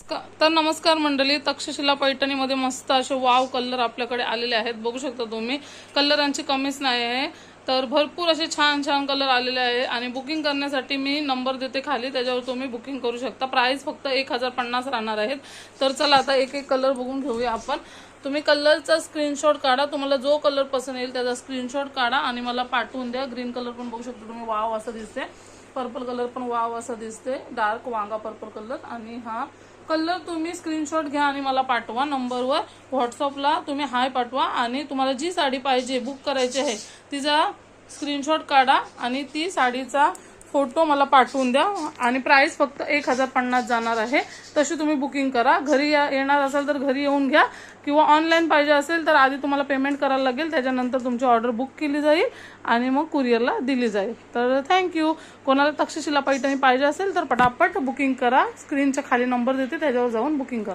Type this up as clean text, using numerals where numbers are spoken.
तर नमस्कार मंडळी, तक्षशिला पैठणीमध्ये मस्त असे वाव कलर आपल्याकडे आलेले आहेत. बघू शकता तुम्ही, कलरांची कमीच नाही आहे. तर भरपूर असे छान छान कलर आलेले आहे आणि बुकिंग करण्यासाठी मी नंबर देते खाली, त्याच्यावर तुम्ही बुकिंग करू शकता. प्राइस फक्त 1050 राहणार आहेत. तर चला आता एक एक कलर बघून घेऊया आपण. तुम्ही कलरचा स्क्रीनशॉट काढा, तुम्हाला जो कलर पसंत येईल त्याचा स्क्रीनशॉट काढा आणि मला पाठवून द्या. ग्रीन कलर पण बघू शकता तुम्ही, वाव असं दिसते. पर्पल कलर पण वाव असं दिसते, डार्क वांगा पर्पल कलर. आणि हा कलर तुम्ही स्क्रीनशॉट घ्या आणि मला पाठवा नंबरवर. व्हॉट्सअपला तुम्ही हाय पाठवा आणि तुम्हाला जी साडी पाहिजे बुक करायची आहे तिचा स्क्रीनशॉट काढा आणि ती साडीचा फोटो मला पाठवून द्या. आणि प्राइस फक्त 1050 जाणार आहे. तशी तुम्ही बुकिंग करा. घरी येणार असाल तर घरी येऊन घ्या, किंवा ऑनलाईन पाहिजे असेल तर आधी तुम्हाला पेमेंट करायला लागेल, त्याच्यानंतर तुमची ऑर्डर बुक केली जाईल आणि मग कुरिअरला दिली जाईल. तर थँक्यू. कोणाला तक्षशिला पैठणी पाहिजे असेल तर पटापट बुकिंग करा. स्क्रीनच्या खाली नंबर देते, त्याच्यावर जाऊन बुकिंग करा.